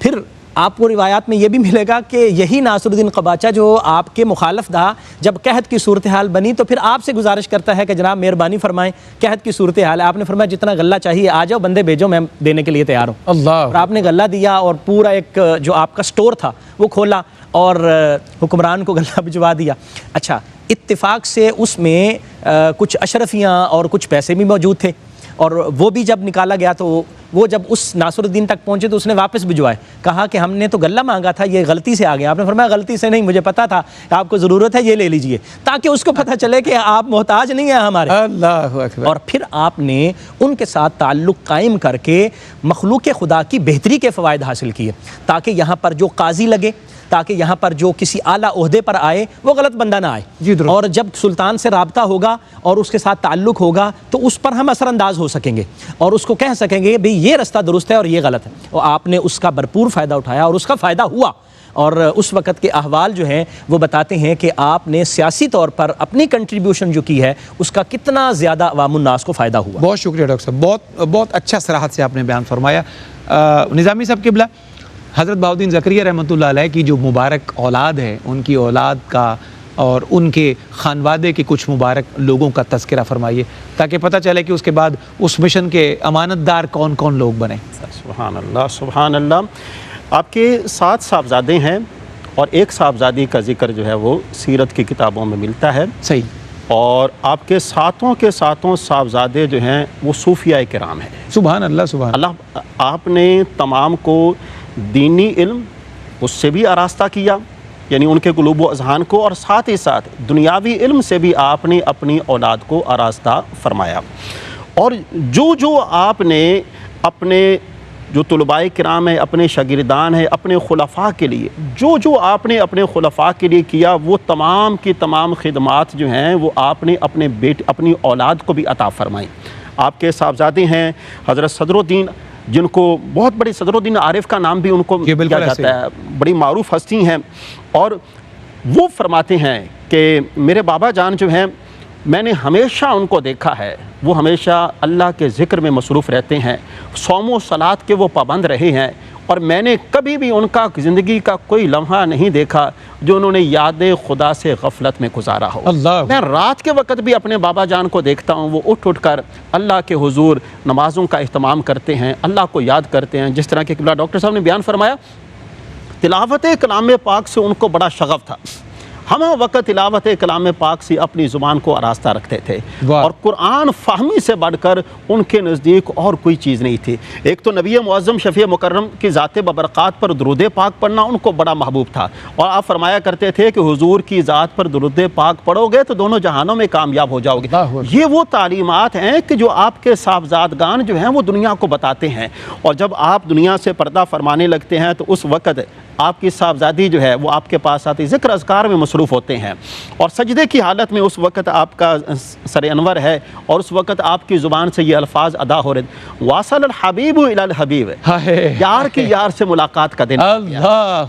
फिर आपको रिवायात में ये भी मिलेगा कि यही नासिरुद्दीन क़बाचा जो आपके मुखालफ था, जब कहत की सूरत हाल बनी तो फिर आपसे गुजारिश करता है कि जनाब मेहरबानी फरमाएं, कहत की सूरत हाल है। आपने फरमाया जितना गल्ला चाहिए आ जाओ, बंदे भेजो, मैं देने के लिए तैयार हूँ। अल्लाह। और आपने गल्ला दिया और पूरा एक जो आपका स्टोर था वो खोला और हुक्मरान को गल्ला भिजवा दिया। अच्छा, इत्तेफाक से उसमें कुछ अशरफियाँ और कुछ पैसे भी मौजूद थे, और वो भी जब निकाला गया तो वो जब उस नासिरुद्दीन तक पहुंचे तो उसने वापस भिजवाए, कहा कि हमने तो गल्ला मांगा था, ये गलती से आ गया। आपने फरमाया गलती से नहीं, मुझे पता था कि आपको ज़रूरत है, ये ले लीजिए, ताकि उसको पता चले कि आप मोहताज नहीं हैं हमारे। अल्लाह अकबर। और फिर आपने उनके साथ ताल्लुक़ कायम करके मखलूक़ खुदा की बेहतरी के फ़वाइद हासिल किए, ताकि यहाँ पर जो काजी लगे, ताकि यहाँ पर जो किसी आला ओहदे पर आए वो गलत बंदा ना आए, और जब सुल्तान से राब्ता होगा और उसके साथ ताल्लुक़ होगा तो उस पर हम असरअंदाज हो सकेंगे और उसको कह सकेंगे भाई ये रास्ता दुरुस्त है और ये गलत है। और आपने उसका भरपूर फ़ायदा उठाया और उसका फ़ायदा हुआ, और उस वक़्त के अहवाल जो हैं वो बताते हैं कि आपने सियासी तौर पर अपनी कंट्रीब्यूशन जो की है उसका कितना ज़्यादा अवामुन्नास को फ़ायदा हुआ। बहुत शुक्रिया डॉक्टर साहब, बहुत अच्छा सराहत से आपने बयान फरमाया। निज़ामी साहब क़िबला, हज़रत बहाउद्दीन ज़करिया रहमतुल्लाह अलैह की जो मुबारक औलाद है, उनकी औलाद का और उनके खानवादे के कुछ मुबारक लोगों का तज़किरा फरमाइए, ताकि पता चले कि उसके बाद उस मिशन के अमानतदार कौन कौन लोग बने। सुभान अल्लाह, सुभान अल्लाह। आपके 7 साहबजादे हैं और एक साहबजादी का जिक्र जो है वो सीरत की किताबों में मिलता है। सही। और आपके सातों के सातों साहबजादे जो हैं वो सूफिया किराम हैं। सुभान अल्लाह, सुभान अल्लाह। आपने तमाम को दीनी इल्म उससे भी आरास्ता किया, यानी उनके क़ुलूब व अज़हान को, और साथ ही साथ दुनियावी इल्म से भी आपने अपनी औलाद को आरास्ता फरमाया। और जो आपने अपने जो तुलबाए किराम है, अपने शागिर्दान है, अपने खुलफ़ा के लिए जो आपने अपने खुलफ़ा के लिए किया, वो तमाम की तमाम खिदमात जो हैं वो आपने अपनी औलाद को भी अता फरमाई। आपके साहबजादे हैं हज़रत सदरुद्दीन, जिनको बहुत बड़ी सदरुद्दीन आरिफ का नाम भी उनको दिया जाता है, बड़ी मारूफ हस्ती हैं, और वो फरमाते हैं कि मेरे बाबा जान जो हैं मैंने हमेशा उनको देखा है, वो हमेशा अल्लाह के ज़िक्र में मसरूफ़ रहते हैं, सौमो सलात के वो पाबंद रहे हैं, और मैंने कभी भी उनका ज़िंदगी का कोई लम्हा नहीं देखा जो उन्होंने याद खुदा से गफलत में गुजारा हो। मैं रात के वक़्त भी अपने बाबा जान को देखता हूँ, वो उठ उठ कर अल्लाह के हुजूर नमाज़ों का इह्तिमाम करते हैं, अल्लाह को याद करते हैं। जिस तरह के डॉक्टर साहब ने बयान फरमाया, तिलावत कलाम पाक से उनको बड़ा शगफ था। हम वक़्त तिलावत कलाम पाक से अपनी ज़ुबान को आरास्ता रखते थे, और कुरान फ़हमी से बढ़कर उनके नज़दीक और कोई चीज़ नहीं थी। एक तो नबी मुअज़्ज़म शफ़ी मुकर्रम की ज़ात बबरक़ात पर दुरूद पाक पढ़ना उनको बड़ा महबूब था, और आप फरमाया करते थे कि हुजूर की ज़ात पर दुरूद पाक पढ़ोगे तो दोनों जहानों में कामयाब हो जाओगे। ये वो तालीमात हैं कि जो आपके साहबजादगान जो हैं वो दुनिया को बताते हैं, और जब आप दुनिया से पर्दा फरमाने लगते हैं तो उस वक़्त आपकी साहबजादी जो है वो आपके पास आती, ज़िक्र अज़कार में मसरूफ़ होते हैं, और सजदे की हालत में उस वक़्त आपका सर अनवर है, और उस वक़्त आपकी ज़ुबान से ये अल्फाज अदा हो रहे, वासल हबीब इलल हबीब, यार की यार से मुलाकात का दिन।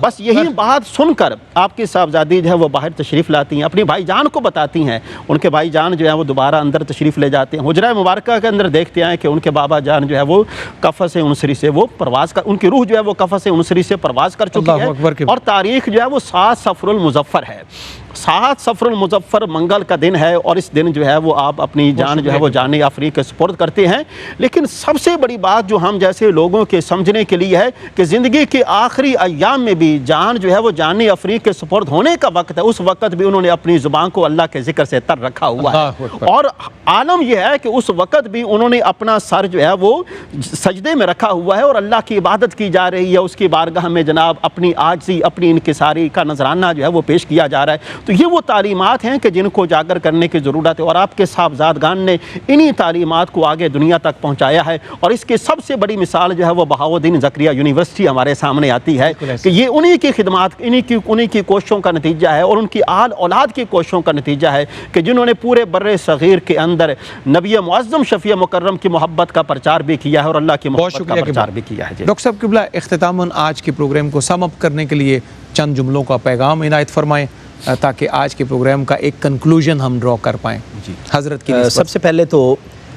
बस यही बात सुनकर आपकी साहबजादी जो है वो बाहर तशरीफ़ लाती हैं, अपने भाईजान को बताती हैं, उनके भाईजान जो है वो दोबारा अंदर तशरीफ़ ले जाते हैं। हुजरा मुबारक के अंदर देखते हैं कि उनके बाबा जान जो है वो कफ़स उनसरी से वो परवाज़ कर, उनकी रूह जो है वो कफ़स उनसरी से परवाज़ कर चुकी है, और तारीख जो है वो 7 सफ़रुल मुज़फ़्फ़र है। 7 सफ़रुल मुज़फ़्फ़र मंगल का दिन है, और इस दिन जो है वो आप अपनी जान जो है वो जाने अफरी के सुपुर्द करते हैं। लेकिन सबसे बड़ी बात जो हम जैसे लोगों के समझने के लिए है कि ज़िंदगी के आखिरी अय्याम में भी जान जो है वो जाने अफरी के सुपुर्द होने का वक्त है, उस वक़्त भी उन्होंने अपनी ज़ुबान को अल्लाह के ज़िक्र से तर रखा हुआ है। और आलम यह है कि उस वक़्त भी उन्होंने अपना सर जो है वो सजदे में रखा हुआ है, और अल्लाह की इबादत की जा रही है, उसकी बारगाह में जनाब अपनी आजिज़ी, अपनी इनकिसारी का नजराना जो है वो पेश किया जा रहा है। तो ये वो तालीमात हैं कि जिनको उजागर करने की ज़रूरत है, और आपके साहबजादगान ने इन्हीं तालीमात को आगे दुनिया तक पहुँचाया है। और इसकी सबसे बड़ी मिसाल जो है वो बहाउद्दीन ज़करिया यूनिवर्सिटी हमारे सामने आती है कि ये उन्हीं की खिदमात, उन्हीं की कोशिशों का नतीजा है, और उनकी आल औलाद की कोशिशों का नतीजा है कि जिन्होंने पूरे बर्रे सग़ीर के अंदर नबी मुअज़्ज़म शफ़ी मुकर्रम की मोहब्बत का प्रचार भी किया है, और अल्लाह की मोहब्बत का प्रचार भी किया है। डॉक्टर साहब क़िबला, इख्तितामन आज के प्रोग्राम को सम अप करने के लिए चंद जुमलों का पैगाम इनायत फरमाएँ, ताकि आज के प्रोग्राम का एक कंक्लूजन हम ड्रॉ कर पाएँ। जी हज़रत की सबसे पहले तो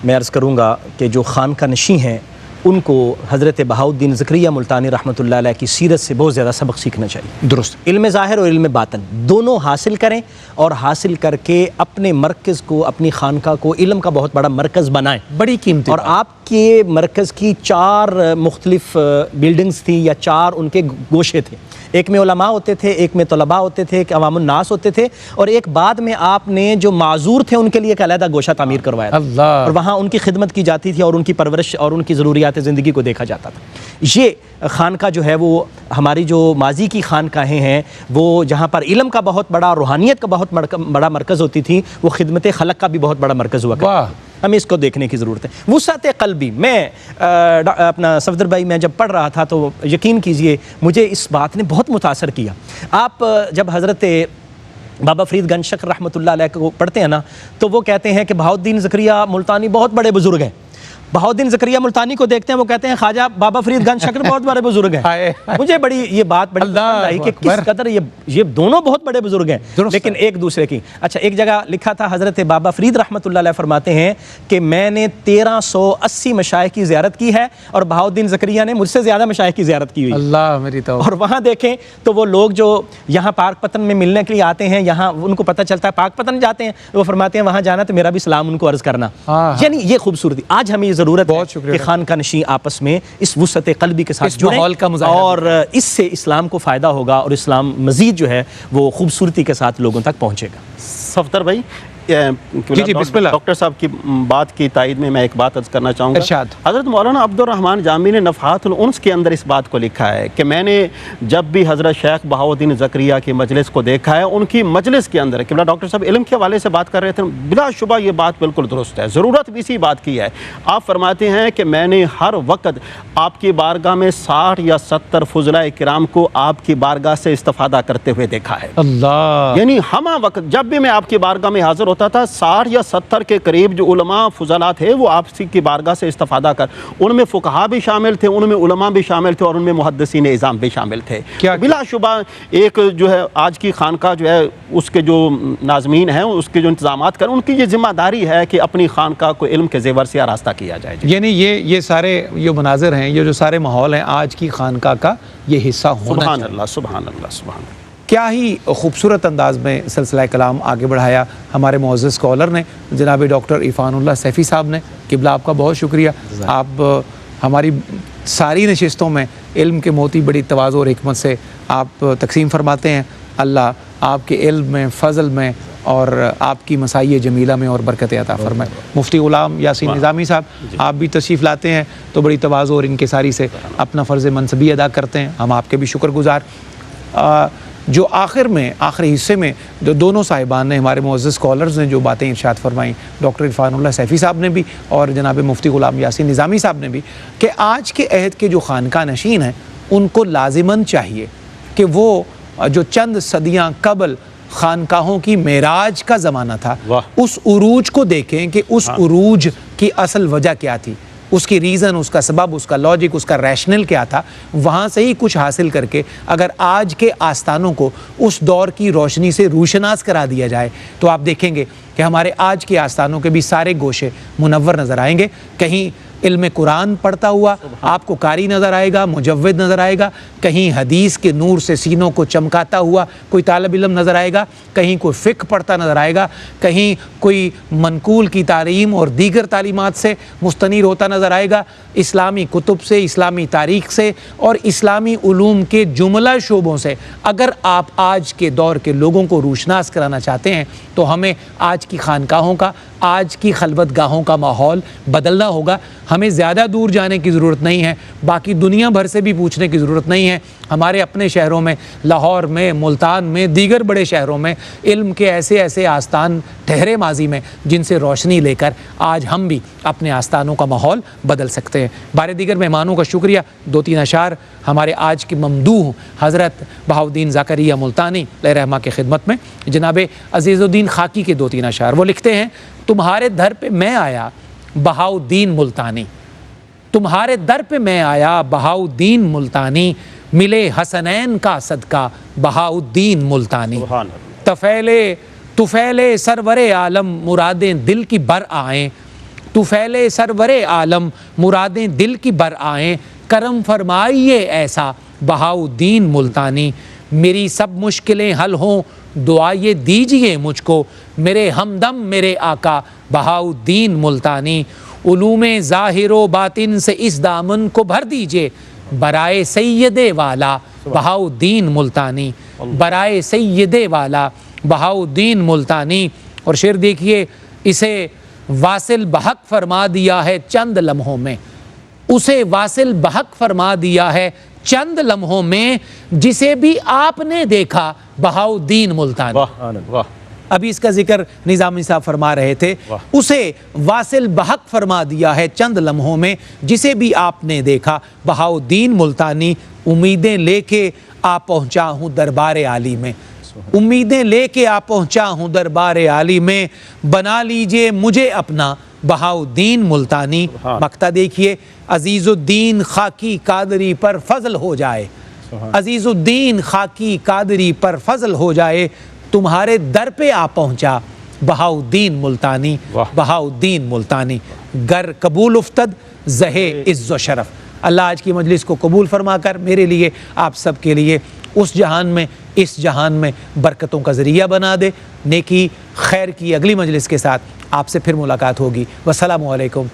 मैं अर्ज़ करूँगा कि जो खानका नशी हैं उनको हज़रत बहाउद्दीन ज़करिया मुल्तानी रहमतुल्लाह अलैह की सीरत से बहुत ज़्यादा सबक सीखना चाहिए। दुरुस्त। इल्म ज़ाहिर और इल्म बातन दोनों हासिल करें, और हासिल करके अपने मरकज़ को, अपनी खानका को इल्म का बहुत बड़ा मरकज़ बनाएं। बड़ी कीमती। और आपके मरकज़ की 4 मुख्तलिफ बिल्डिंग्स थी, या 4 उनके गोशे थे। एक में उलमा होते थे, एक में तलबा होते थे, एक अवामुन नास होते थे, और एक बाद में आपने जो माजूर थे उनके लिए एक अलहदा गोशा तामीर करवाया था, और वहाँ उनकी खिदमत की जाती थी, और उनकी परवरिश और उनकी ज़रूरियात ज़िंदगी को देखा जाता था। ये खानका जो है वो हमारी जो माजी की खानकाहें हैं, वो जहाँ पर इल्म का बहुत बड़ा, रूहानियत का बहुत बड़ा मरकज़ होती थी, वो खिदमत खलक का भी बहुत बड़ा मरकज़ हुआ करता था। हमें इसको देखने की ज़रूरत है। वुसअत क़ल्बी, मैं अपना सफदर भाई, मैं जब पढ़ रहा था तो यकीन कीजिए मुझे इस बात ने बहुत मुतासर किया। आप जब हज़रत बाबा फ़रीद गंज शक्र रहमतुल्लाह अलैह को पढ़ते हैं ना, तो वो कहते हैं कि बहाउद्दीन ज़करिया मुल्तानी बहुत बड़े बुज़ुर्ग हैं। बहाउद्दीन ज़करिया मुल्तानी को देखते हैं, वो कहते हैं ख्वाजा बाबा फ़रीद गंज शक्र बहुत बड़े बुजुर्ग हैं। मुझे बड़ी ये बात बड़ी पसंद आई कि किस कदर ये दोनों बहुत बड़े बुजुर्ग हैं, लेकिन एक दूसरे की। अच्छा, एक जगह लिखा था हज़रत बाबा फ़रीद रहमतुल्लाह अलैह फरमाते हैं कि मैंने 1380 मशाइख की ज़ियारत की है, और बहाउद्दीन ज़करिया ने मुझसे ज़्यादा मशाइख की ज़ियारत की हुई। अल्लाह मेरी तौबा। और वहाँ देखें तो वो लोग जो यहाँ पाकपतन में मिलने के लिए आते हैं, यहाँ उनको पता चलता है पाकपतन जाते हैं, वो फरमाते हैं वहाँ जाना तो मेरा भी सलाम उनको अर्ज़ करना। यानी ये खूबसूरती आज हमें ज़रूरत है कि खानका नशी आपस में इस वुसअत क़ल्बी के साथ जुड़ें, और इससे इस्लाम को फ़ायदा होगा, और इस्लाम मज़ीद जो है वो खूबसूरती के साथ लोगों तक पहुँचेगा। सफदर भाई, डॉक्टर साहब की बात की तायद में मैं एक बात अर्ज़ करना चाहूँगा। हज़रत मौलाना अब्दुर्रहमान जामी ने नफ़हातुल उन्स के अंदर इस बात को लिखा है कि मैंने जब भी हज़रत शेख बहाउद्दीन ज़करिया की मजलिस को देखा है, उनकी मजलिस के अंदर कि डॉक्टर साहब इल्म के हवाले से बात कर रहे थे, बिलाशुबा ये बात बिल्कुल दुरुस्त है, ज़रूरत भी इसी बात की है। आप फरमाते हैं कि मैंने हर वक्त आपकी बारगाह में 60 या 70 फुज़लाए किराम को आपकी बारगाह से इस्तिफ़ादा करते हुए देखा है। अल्लाह, यानी हम वक्त जब भी मैं आपकी बारगाह में हाज़िर होता था 60 या 70 के करीब जो उलमा फुजला थे वो आपसी की बारगाह से इस्तिफादा कर, उनमें फ़ुक़हा भी शामिल थे, उनमें उलमा भी शामिल थे और उनमें मुहद्दिसीन इज़ाम भी शामिल थे। क्या बिलाशुबा एक जो है आज की खानका जो है उसके जो नाज़मीन हैं उसके जो इंतज़ामात करें, उनकी ये जिम्मेदारी है कि अपनी खानका को इल्म के ज़ेवर से आरास्ता किया जाए। यानी ये सारे ये मनाज़िर हैं, ये जो सारे माहौल हैं, आज की खानका का ये हिस्सा होना चाहिए। सुभान अल्लाह, सुभान अल्लाह, सुभान अल्लाह। क्या ही खूबसूरत अंदाज में सिलसिला कलाम आगे बढ़ाया हमारे मुअज़्ज़ज़ स्कॉलर ने, जनाब डॉक्टर इरफानुल्लाह सैफ़ी साहब ने। क़िबला आपका बहुत शुक्रिया, आप हमारी सारी नशिस्तों में इल्म के मोती बड़ी तवाज़ु और हिकमत से आप तक़सीम फरमाते हैं। अल्लाह आपके इल्म में, फ़ज़ल में और आपकी मसाई जमीला में और बरकत अता फरमाए। मुफ्ती ग़ुलाम यासीन निज़ामी साहब, आप भी तशरीफ़ लाते हैं तो बड़ी तवाज़ु और इनकिसारी से अपना फ़र्ज़ मनसबी अदा करते हैं, हम आपके भी शुक्रगुज़ार। जो आखिरी हिस्से में जो दोनों साहिबान ने, हमारे मुअज़्ज़ज़ स्कॉलर्स ने जो बातें इरशाद फरमाई, डॉक्टर इरफानुल्लाह सैफ़ी साहब ने भी और जनाब मुफ्ती ग़ुलाम यासीन निज़ामी साहब ने भी, कि आज के अहद के जो खानका नशीन हैं उनको लाजिमन चाहिए कि वो जो चंद सदियाँ कबल खानकाहों की मेराज का ज़माना था, उस उरूज को देखें कि उस उरूज की असल वजह क्या थी, उसकी रीज़न, उसका सबब, उसका लॉजिक, उसका रैशनल क्या था। वहाँ से ही कुछ हासिल करके अगर आज के आस्थानों को उस दौर की रोशनी से रूशनास करा दिया जाए तो आप देखेंगे कि हमारे आज के आस्थानों के भी सारे गोशे मुनव्वर नज़र आएंगे। कहीं इल्म कुरान पढ़ता हुआ आपको कारी नज़र आएगा, मुजव्विद नज़र आएगा, कहीं हदीस के नूर से सीनों को चमकाता हुआ कोई तालिब इल्म नज़र आएगा, कहीं कोई फ़िक़्ह पढ़ता नज़र आएगा, कहीं कोई मनकूल की तालीम और दीगर तालीमात से मुस्तनीर होता नज़र आएगा, इस्लामी कुतुब से, इस्लामी तारीख़ से और इस्लामी उलूम के जुमला शोबों से। अगर आप आज के दौर के लोगों को रूशनास कराना चाहते हैं तो हमें आज की खानकाहों का, आज की खलवत गाहों का माहौल बदलना होगा। हमें ज़्यादा दूर जाने की ज़रूरत नहीं है, बाकी दुनिया भर से भी पूछने की ज़रूरत नहीं है। हमारे अपने शहरों में, लाहौर में, मुल्तान में, दीगर बड़े शहरों में इल्म के ऐसे ऐसे आस्थान ठहरे माजी में जिनसे रोशनी लेकर आज हम भी अपने आस्थानों का माहौल बदल सकते हैं। बारे दीगर मेहमानों का शुक्रिया। 2-3 अशार हमारे आज के ममदूह हज़रत बहाउद्दीन ज़ाकरिया मुल्तानी रहमा के खिदमत में, जनाब अज़ीज़ुद्दीन खाकी के 2-3 अशार। वो लिखते हैं, तुम्हारे दर पे मैं आया बहाउद्दीन मुल्तानी, तुम्हारे दर पे मैं आया बहाउद्दीन मुल्तानी, मिले हसनैन का सदका बहाउद्दीन मुल्तानी। तुफैले सरवरे आलम मुरादें दिल की बर आएँ, तुफैले सरवरे आलम मुरादें दिल की बर आएँ, करम फरमाइए ऐसा बहाउद्दीन मुल्तानी, मेरी सब मुश्किलें हल हों दुआ ये दीजिए मुझको, मेरे हमदम मेरे आका बहाउद्दीन मुल्तानी, उलूमे ज़ाहिरो बातिन से इस दामन को भर दीजिए, बराए सैयदे वाला बहाउद्दीन मुल्तानी, बराए सैयदे वाला बहाउद्दीन मुल्तानी। और शेर देखिए, इसे वासिल बहक फरमा दिया है चंद लम्हों में, उसे वासिल बहक फरमा दिया है चंद लम्हों में, जिसे भी आपने देखा बहाउद्दीन मुल्तानी। वाह। अभी इसका जिक्र निज़ामी साहब फरमा रहे थे, उसे वासिल बहक फरमा दिया है चंद लम्हों में, जिसे भी आपने देखा बहाउद्दीन मुल्तानी। उम्मीदें लेके आ पहुँचा हूँ दरबार आली में, उम्मीदें लेके आ पहुँचा हूँ दरबार आली में, बना लीजिए मुझे अपना बहाउद्दीन मुल्तानी। मक्ता देखिए, अजीज़ुद्दीन खाकी कादरी पर फजल हो जाए, अजीज़ुद्दीन खाकी कादरी पर फजल हो जाए, तुम्हारे दर पे आ पहुँचा बहाउद्दीन मुल्तानी, बहाउद्दीन मुल्तानी। गर कबूल उफ्तद ज़हे इज़्ज़ो शरफ़। अल्लाह आज की मजलिस को कबूल फरमाकर मेरे लिए, आप सब के लिए उस जहान में, इस जहान में बरकतों का ज़रिया बना दे। नेकी खैर की अगली मजलिस के साथ आपसे फिर मुलाकात होगी। वस्सलामु अलैकुम